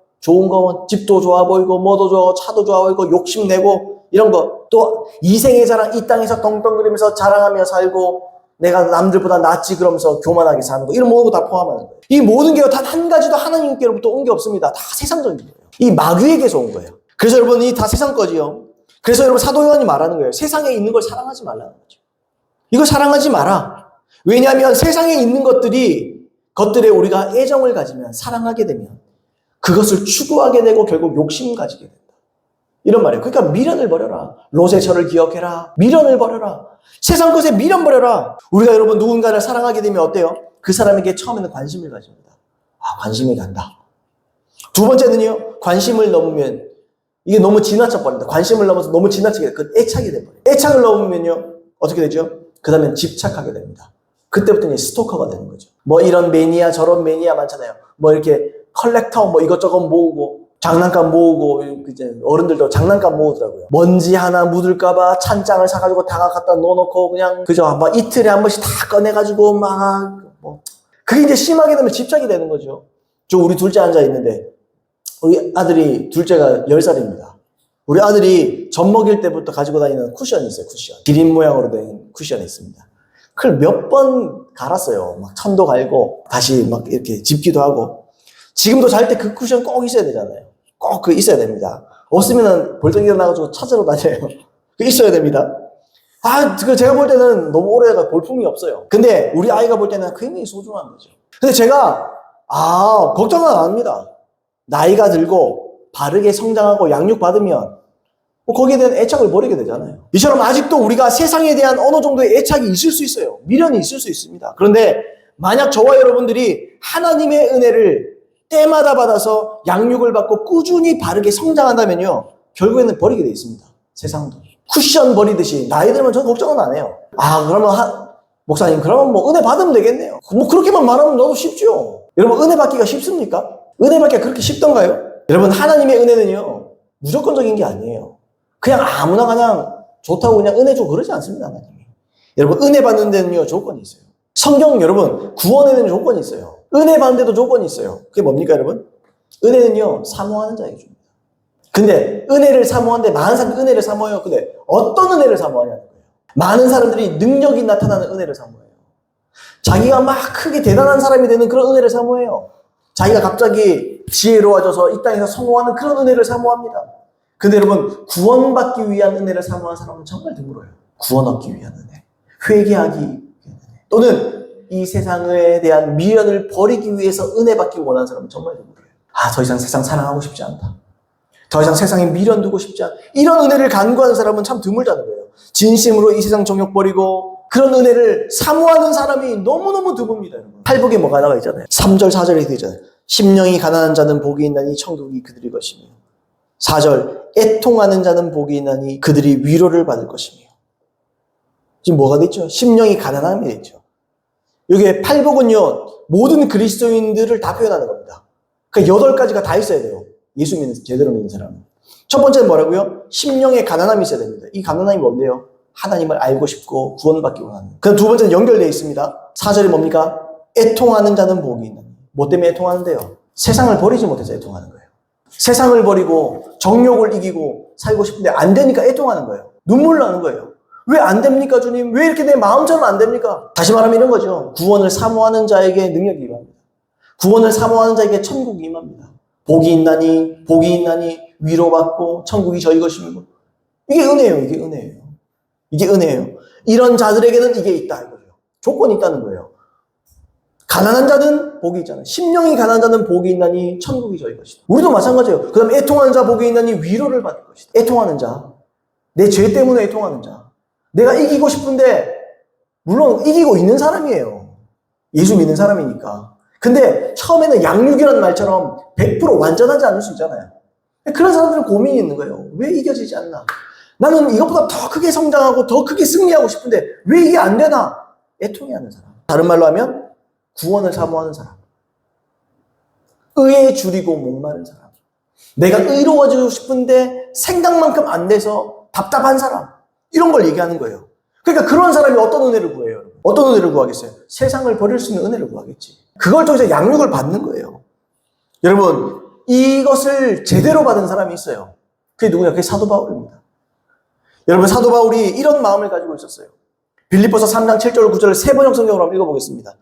집도 좋아 보이고 뭐도 좋아, 차도 좋아 보이고 욕심내고 이런 거. 또 이생의 자랑, 이 땅에서 떵떵거리면서 자랑하며 살고 내가 남들보다 낫지 그러면서 교만하게 사는 거. 이런 모든 거 다 포함하는 거예요. 이 모든 게 단 한 가지도 하나님께로부터 온 게 없습니다. 다 세상적인 거예요. 이 마귀에게서 온 거예요. 그래서 여러분 이 다 세상 거지요. 그래서 여러분 사도 요한이 말하는 거예요. 세상에 있는 걸 사랑하지 말라는 거죠. 이거 사랑하지 마라. 왜냐하면 세상에 있는 것들에 우리가 애정을 가지면 사랑하게 되면 그것을 추구하게 되고 결국 욕심 가지게 된다. 이런 말이에요. 그러니까 미련을 버려라. 롯의 기억해라. 미련을 버려라. 세상 것에 미련 버려라. 우리가 여러분 누군가를 사랑하게 되면 어때요? 그 사람에게 처음에는 관심을 가집니다. 관심이 간다. 두 번째는요. 관심을 넘으면 이게 너무 지나쳐 버린다. 관심을 넘어서 너무 지나치게 돼. 그 애착이 돼버려요. 애착을 넘으면요. 어떻게 되죠? 그 다음엔 집착하게 됩니다. 그때부터 이제 스토커가 되는 거죠. 뭐 이런 매니아 저런 매니아 많잖아요. 뭐 이렇게 컬렉터 뭐 이것저것 모으고 장난감 모으고 이제 어른들도 장난감 모으더라고요. 먼지 하나 묻을까봐 찬장을 사가지고 다 갖다 넣어놓고 그냥 그저 막 이틀에 한 번씩 다 꺼내가지고 막 뭐 그게 이제 심하게 되면 집착이 되는 거죠. 저 우리 둘째 앉아 있는데 우리 아들이 둘째가 10살입니다. 우리 아들이 젖 먹일 때부터 가지고 다니는 쿠션이 있어요. 쿠션 기린 모양으로 된 쿠션이 있습니다. 그걸 몇 번 갈았어요. 막 천도 갈고 다시 막 이렇게 짚기도 하고. 지금도 잘 때 그 쿠션 꼭 있어야 되잖아요. 꼭 그 있어야 됩니다. 없으면은 벌떡 일어나가지고 찾으러 다녀요. 그 있어야 됩니다. 그 제가 볼 때는 너무 오래가 볼품이 없어요. 근데 우리 아이가 볼 때는 굉장히 소중한 거죠. 근데 제가 걱정은 안 합니다. 나이가 들고 바르게 성장하고 양육받으면 거기에 대한 애착을 버리게 되잖아요. 이처럼 아직도 우리가 세상에 대한 어느 정도의 애착이 있을 수 있어요. 미련이 있을 수 있습니다. 그런데 만약 저와 여러분들이 하나님의 은혜를 때마다 받아서 양육을 받고 꾸준히 바르게 성장한다면요. 결국에는 버리게 돼 있습니다. 세상도. 쿠션 버리듯이 나이 들면 저는 걱정은 안 해요. 그러면 목사님 그러면 뭐 은혜 받으면 되겠네요. 뭐 그렇게만 말하면 너무 쉽죠. 여러분 은혜 받기가 쉽습니까? 은혜 받기가 그렇게 쉽던가요? 여러분 하나님의 은혜는요. 무조건적인 게 아니에요. 그냥 아무나 그냥 좋다고 그냥 은혜 주고 그러지 않습니다. 하나님이. 여러분 은혜 받는 데는요. 조건이 있어요. 성경 여러분 구원에는 조건이 있어요. 은혜 받는 데도 조건이 있어요. 그게 뭡니까 여러분? 은혜는요. 사모하는 자에게 줍니다. 근데 은혜를 사모하는데 많은 사람들이 은혜를 사모해요. 근데 어떤 은혜를 사모하냐는 거예요. 많은 사람들이 능력이 나타나는 은혜를 사모해요. 자기가 막 크게 대단한 사람이 되는 그런 은혜를 사모해요. 자기가 갑자기 지혜로워져서 이 땅에서 성공하는 그런 은혜를 사모합니다. 근데 여러분 구원받기 위한 은혜를 사모하는 사람은 정말 드물어요. 구원 얻기 위한 은혜, 회개하기 위한 은혜, 또는 이 세상에 대한 미련을 버리기 위해서 은혜 받기 원하는 사람은 정말 드물어요. 더 이상 세상 사랑하고 싶지 않다. 더 이상 세상에 미련 두고 싶지 않다. 이런 은혜를 간구하는 사람은 참 드물다는 거예요. 진심으로 이 세상 정욕 버리고 그런 은혜를 사모하는 사람이 너무너무 드뭅니다. 여러분. 팔복에 뭐가 나와 있잖아요. 3절, 4절에 되잖아요. 심령이 가난한 자는 복이 있나니 천국이 그들의 것이며. 4절, 애통하는 자는 복이 있나니 그들이 위로를 받을 것이며. 지금 뭐가 됐죠? 심령이 가난함이 됐죠. 여기에 팔복은요, 모든 그리스도인들을 다 표현하는 겁니다. 그러니까 8가지가 다 있어야 돼요. 예수 믿는, 제대로 믿는 사람은. 첫 번째는 뭐라고요? 심령의 가난함이 있어야 됩니다. 이 가난함이 뭔데요? 하나님을 알고 싶고 구원받기 원하는. 그럼 두 번째는 연결되어 있습니다. 4절이 뭡니까? 애통하는 자는 복이 있나니. 뭐 때문에 애통하는데요? 세상을 버리지 못해서 애통하는 거예요. 세상을 버리고 정욕을 이기고 살고 싶은데 안 되니까 애통하는 거예요. 눈물 나는 거예요. 왜 안 됩니까, 주님? 왜 이렇게 내 마음처럼 안 됩니까? 다시 말하면 이런 거죠. 구원을 사모하는 자에게 능력이 임합니다. 구원을 사모하는 자에게 천국이 임합니다. 복이 있나니 위로받고 천국이 저희 것이며. 이게 은혜예요. 이게 은혜예요. 이게 은혜예요. 이런 자들에게는 이게 있다 이거죠. 조건이 있다는 거예요. 가난한 자는 복이 있잖아요. 심령이 가난한 자는 복이 있나니 천국이 저희 것이다. 우리도 마찬가지예요. 그 다음에 애통하는 자 복이 있나니 위로를 받을 것이다. 애통하는 자. 내 죄 때문에 애통하는 자. 내가 이기고 싶은데 물론 이기고 있는 사람이에요. 예수 믿는 사람이니까. 근데 처음에는 양육이라는 말처럼 100% 완전하지 않을 수 있잖아요. 그런 사람들은 고민이 있는 거예요. 왜 이겨지지 않나? 나는 이것보다 더 크게 성장하고 더 크게 승리하고 싶은데 왜 이게 안 되나? 애통해하는 사람. 다른 말로 하면 구원을 사모하는 사람. 의에 줄이고 목마른 사람. 내가 의로워지고 싶은데 생각만큼 안 돼서 답답한 사람. 이런 걸 얘기하는 거예요. 그러니까 그런 사람이 어떤 은혜를 구해요? 어떤 은혜를 구하겠어요? 세상을 버릴 수 있는 은혜를 구하겠지. 그걸 통해서 양육을 받는 거예요. 여러분, 이것을 제대로 받은 사람이 있어요. 그게 누구냐? 그게 사도 바울입니다. 여러분, 사도 바울이 이런 마음을 가지고 있었어요. 빌립보서 3장 7절 9절을 세 번역 성경으로 한번 읽어보겠습니다.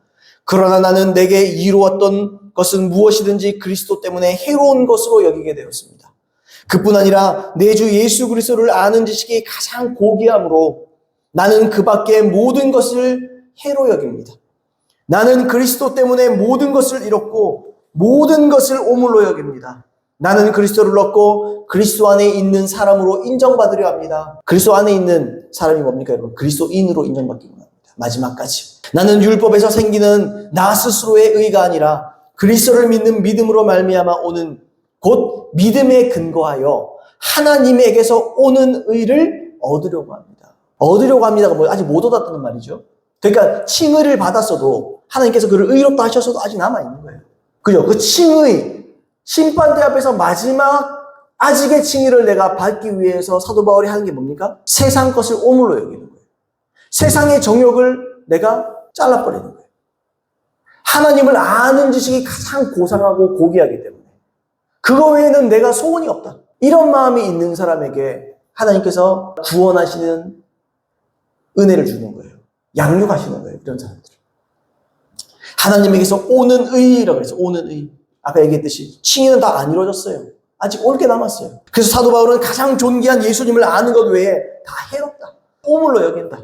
그러나 나는 내게 이루었던 것은 무엇이든지 그리스도 때문에 해로운 것으로 여기게 되었습니다. 그뿐 아니라 내 주 예수 그리스도를 아는 지식이 가장 고귀함으로 나는 그 밖의 모든 것을 해로 여깁니다. 나는 그리스도 때문에 모든 것을 잃었고 모든 것을 오물로 여깁니다. 나는 그리스도를 얻고 그리스도 안에 있는 사람으로 인정받으려 합니다. 그리스도 안에 있는 사람이 뭡니까, 여러분? 그리스도인으로 인정받기 원합니다. 마지막까지. 나는 율법에서 생기는 나 스스로의 의가 아니라 그리스도를 믿는 믿음으로 말미암아 오는 곧 믿음에 근거하여 하나님에게서 오는 의를 얻으려고 합니다. 얻으려고 합니다가 뭐 아직 못 얻었다는 말이죠. 그러니까 칭의를 받았어도 하나님께서 그를 의롭다 하셔서도 아직 남아있는 거예요. 그죠? 그 칭의, 심판대 앞에서 마지막 아직의 칭의를 내가 받기 위해서 사도 바울이 하는 게 뭡니까? 세상 것을 오물로 여기는 거예요. 세상의 정욕을 내가 잘라버리는 거예요. 하나님을 아는 지식이 가장 고상하고 고귀하기 때문에 그거 외에는 내가 소원이 없다. 이런 마음이 있는 사람에게 하나님께서 구원하시는 은혜를 주는 거예요. 양육하시는 거예요. 이런 사람들. 하나님에게서 오는 의라고 해서 오는 의. 아까 얘기했듯이 칭의는 다 안 이루어졌어요. 아직 올 게 남았어요. 그래서 사도 바울은 가장 존귀한 예수님을 아는 것 외에 다 해롭다. 오물로 여긴다.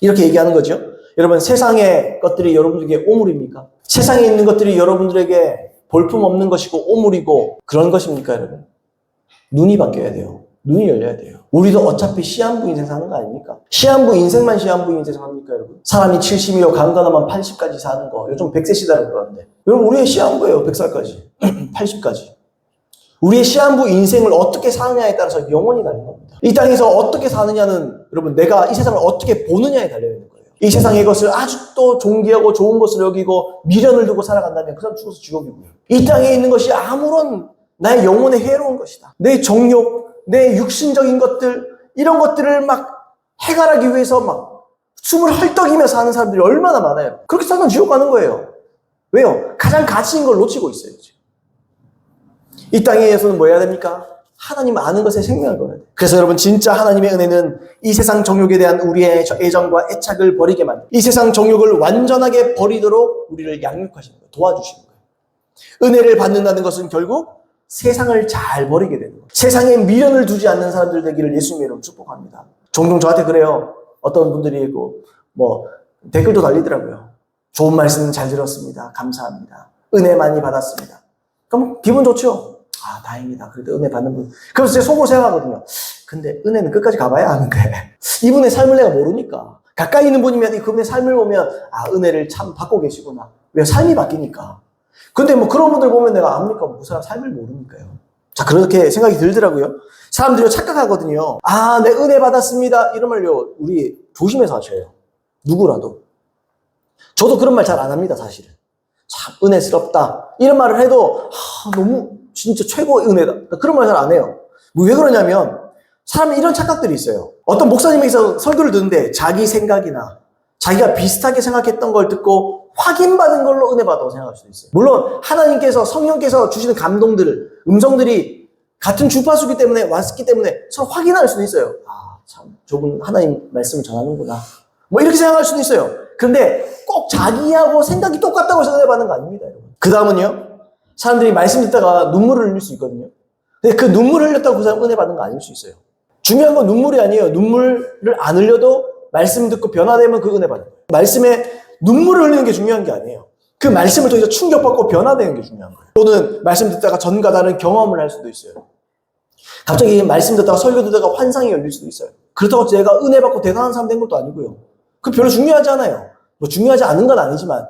이렇게 얘기하는 거죠. 여러분, 세상의 것들이 여러분들에게 오물입니까? 세상에 있는 것들이 여러분들에게 볼품 없는 것이고 오물이고 그런 것입니까, 여러분? 눈이 바뀌어야 돼요. 눈이 열려야 돼요. 우리도 어차피 시한부 인생 사는 거 아닙니까? 시한부 인생만 시한부 인생 삽니까, 여러분? 사람이 70이요, 강건하면 80까지 사는 거. 요즘 100세 시대라고 그러는데. 여러분, 우리의 시한부예요, 100살까지. 80까지. 우리의 시한부 인생을 어떻게 사느냐에 따라서 영원히 달린 겁니다. 이 땅에서 어떻게 사느냐는 여러분, 내가 이 세상을 어떻게 보느냐에 달려있는 거예요. 이 세상의 것을 아직도 존귀하고 좋은 것을 여기고 미련을 두고 살아간다면 그 사람 죽어서 지옥이고요. 이 땅에 있는 것이 아무런 나의 영혼에 해로운 것이다. 내 정욕, 내 육신적인 것들, 이런 것들을 막 해결하기 위해서 막 숨을 헐떡이며 사는 사람들이 얼마나 많아요. 그렇게 살면 지옥 가는 거예요. 왜요? 가장 가치 있는 걸 놓치고 있어요. 지금. 이 땅에서는 뭐 해야 됩니까? 하나님 아는 것에 생명을 걸어야 돼요. 그래서 여러분, 진짜 하나님의 은혜는 이 세상 정욕에 대한 우리의 애정과 애착을 버리게 만듭니다. 이 세상 정욕을 완전하게 버리도록 우리를 양육하시는 거예요. 도와주시는 거예요. 은혜를 받는다는 것은 결국 세상을 잘 버리게 되는 거예요. 세상에 미련을 두지 않는 사람들 되기를 예수님의 이름으로 축복합니다. 종종 저한테 그래요. 어떤 분들이 있고 뭐 댓글도 달리더라고요. 좋은 말씀 잘 들었습니다. 감사합니다. 은혜 많이 받았습니다. 그럼 기분 좋죠? 아, 다행이다. 그래도 은혜 받는 분. 그래서 제 속으로 생각하거든요. 근데 은혜는 끝까지 가봐야 하는데 이분의 삶을 내가 모르니까 가까이 있는 분이면 그분의 삶을 보면 은혜를 참 받고 계시구나. 왜? 삶이 바뀌니까. 근데 뭐 그런 분들 보면 내가 압니까? 그 사람 삶을 모르니까요. 자, 그렇게 생각이 들더라고요. 사람들이 착각하거든요. 내 은혜 받았습니다. 이런 말요, 우리 조심해서 하셔요. 누구라도. 저도 그런 말 잘 안 합니다, 사실은. 참 은혜스럽다. 이런 말을 해도 너무 진짜 최고의 은혜다. 그런 말 잘 안 해요. 왜 그러냐면 사람이 이런 착각들이 있어요. 어떤 목사님에서 설교를 듣는데 자기 생각이나 자기가 비슷하게 생각했던 걸 듣고 확인받은 걸로 은혜 받았다고 생각할 수도 있어요. 물론 하나님께서 성령께서 주시는 음성들이 같은 주파수기 때문에 왔기 때문에 서로 확인할 수도 있어요. 참 저분 하나님 말씀을 전하는구나. 뭐 이렇게 생각할 수도 있어요. 그런데 꼭 자기하고 생각이 똑같다고 해서 은혜 받는 거 아닙니다, 여러분. 그 다음은요, 사람들이 말씀 듣다가 눈물을 흘릴 수 있거든요. 근데 그 눈물을 흘렸다고 그 사람 은혜 받는 거 아닐 수 있어요. 중요한 건 눈물이 아니에요. 눈물을 안 흘려도 말씀 듣고 변화되면 그 은혜 받는 거예요. 말씀에 눈물을 흘리는 게 중요한 게 아니에요. 그 말씀을 통해서 충격받고 변화되는 게 중요한 거예요. 또는 말씀 듣다가 전과 다른 경험을 할 수도 있어요. 갑자기 말씀 듣다가 설교 듣다가 환상이 열릴 수도 있어요. 그렇다고 제가 은혜 받고 대단한 사람 된 것도 아니고요. 그 별로 중요하지 않아요. 뭐 중요하지 않은 건 아니지만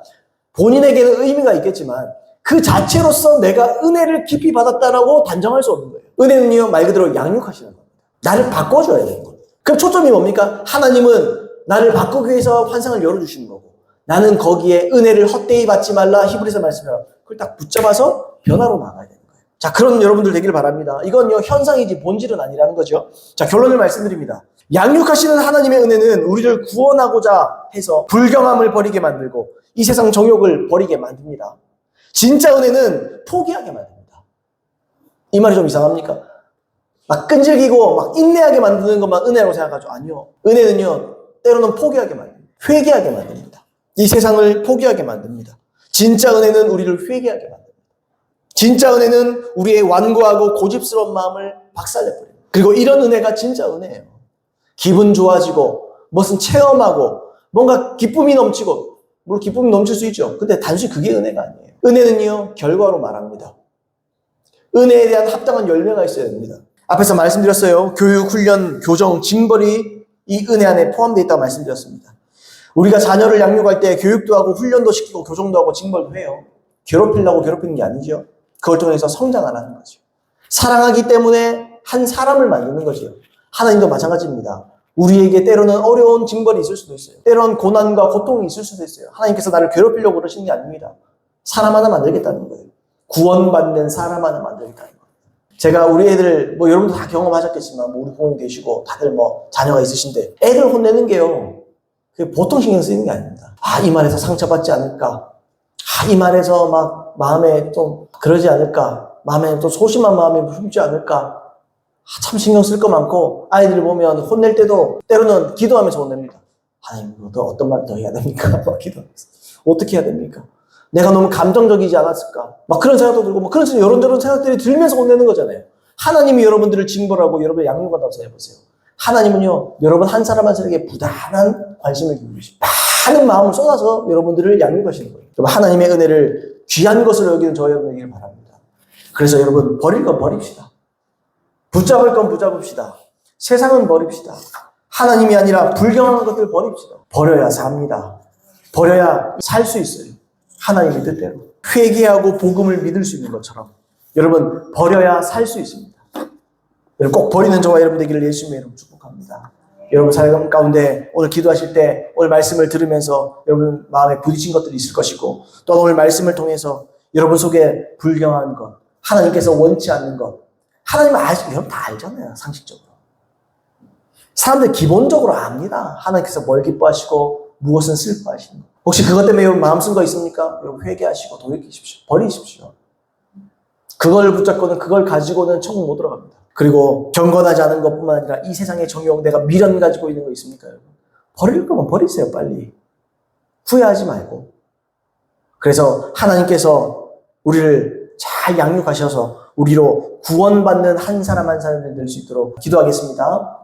본인에게는 의미가 있겠지만 그 자체로서 내가 은혜를 깊이 받았다라고 단정할 수 없는 거예요. 은혜는요, 말 그대로 양육하시는 겁니다. 나를 바꿔줘야 되는 거예요. 그럼 초점이 뭡니까? 하나님은 나를 바꾸기 위해서 환상을 열어주시는 거고 나는 거기에 은혜를 헛되이 받지 말라 히브리서 말씀이라 그걸 딱 붙잡아서 변화로 나가야 되는 거예요. 자, 그런 여러분들 되기를 바랍니다. 이건요, 현상이지 본질은 아니라는 거죠. 자, 결론을 말씀드립니다. 양육하시는 하나님의 은혜는 우리를 구원하고자 해서 불경함을 버리게 만들고 이 세상 정욕을 버리게 만듭니다. 진짜 은혜는 포기하게 만듭니다. 이 말이 좀 이상합니까? 막 끈질기고 막 인내하게 만드는 것만 은혜라고 생각하죠. 아니요. 은혜는요, 때로는 포기하게 만듭니다. 회개하게 만듭니다. 이 세상을 포기하게 만듭니다. 진짜 은혜는 우리를 회개하게 만듭니다. 진짜 은혜는 우리의 완고하고 고집스러운 마음을 박살내버립니다. 그리고 이런 은혜가 진짜 은혜예요. 기분 좋아지고 무슨 체험하고 뭔가 기쁨이 넘치고, 물론 기쁨이 넘칠 수 있죠. 근데 단순히 그게 은혜가 아니에요. 은혜는요, 결과로 말합니다. 은혜에 대한 합당한 열매가 있어야 됩니다. 앞에서 말씀드렸어요. 교육, 훈련, 교정, 징벌이 이 은혜 안에 포함되어 있다고 말씀드렸습니다. 우리가 자녀를 양육할 때 교육도 하고 훈련도 시키고 교정도 하고 징벌도 해요. 괴롭히려고 괴롭히는 게 아니죠. 그걸 통해서 성장하라는 거죠. 사랑하기 때문에 한 사람을 만드는 거죠. 하나님도 마찬가지입니다. 우리에게 때로는 어려운 징벌이 있을 수도 있어요. 때로는 고난과 고통이 있을 수도 있어요. 하나님께서 나를 괴롭히려고 그러시는 게 아닙니다. 사람 하나 만들겠다는 거예요. 구원받는 사람 하나 만들겠다는 거예요. 제가 우리 애들, 여러분도 다 경험하셨겠지만, 우리 부모님 계시고, 다들 자녀가 있으신데, 애들 혼내는 게요, 그게 보통 신경 쓰이는 게 아닙니다. 이 말에서 상처받지 않을까? 이 말에서 막 마음에 좀 그러지 않을까? 마음에 또 소심한 마음이 품지 않을까? 참 신경 쓸 거 많고, 아이들 보면 혼낼 때도 때로는 기도하면서 혼냅니다. 하나님, 너 어떤 말 더 해야 됩니까? 막 기도하면서. 어떻게 해야 됩니까? 내가 너무 감정적이지 않았을까? 막 그런 생각도 들고, 그런 이런저런 생각들이 들면서 혼내는 거잖아요. 하나님이 여러분들을 징벌하고 여러분을 양육한다고 생각해보세요. 하나님은요, 여러분 한 사람 한 사람에게 부단한 관심을 기울이십니다. 많은 마음을 쏟아서 여러분들을 양육하시는 거예요. 하나님의 은혜를 귀한 것으로 여기는 저희 여러분에게 바랍니다. 그래서 여러분, 버릴 건 버립시다. 붙잡을 건 붙잡읍시다. 세상은 버립시다. 하나님이 아니라 불경한 것들 버립시다. 버려야 삽니다. 버려야 살 수 있어요. 하나님의 뜻대로. 회개하고 복음을 믿을 수 있는 것처럼 여러분, 버려야 살 수 있습니다. 여러분, 꼭 버리는 저와 여러분 되기를 예수님의 이름으로 축복합니다. 여러분 삶 가운데 오늘 기도하실 때 오늘 말씀을 들으면서 여러분 마음에 부딪힌 것들이 있을 것이고, 또 오늘 말씀을 통해서 여러분 속에 불경한 것, 하나님께서 원치 않는 것, 하나님은 여러분 다 알잖아요. 상식적으로. 사람들 기본적으로 압니다. 하나님께서 뭘 기뻐하시고 무엇은 슬퍼하시는 것. 혹시 그것 때문에 여러분 마음 쓴 거 있습니까? 여러분 회개하시고 돌이키십시오. 버리십시오. 그걸 붙잡고는, 그걸 가지고는 천국 못 들어갑니다. 그리고 경건하지 않은 것뿐만 아니라 이 세상의 정욕, 내가 미련 가지고 있는 거 있습니까? 여러분? 버릴 거면 버리세요, 빨리. 후회하지 말고. 그래서 하나님께서 우리를 잘 양육하셔서 우리로 구원받는 한 사람 한 사람이 될 수 있도록 기도하겠습니다.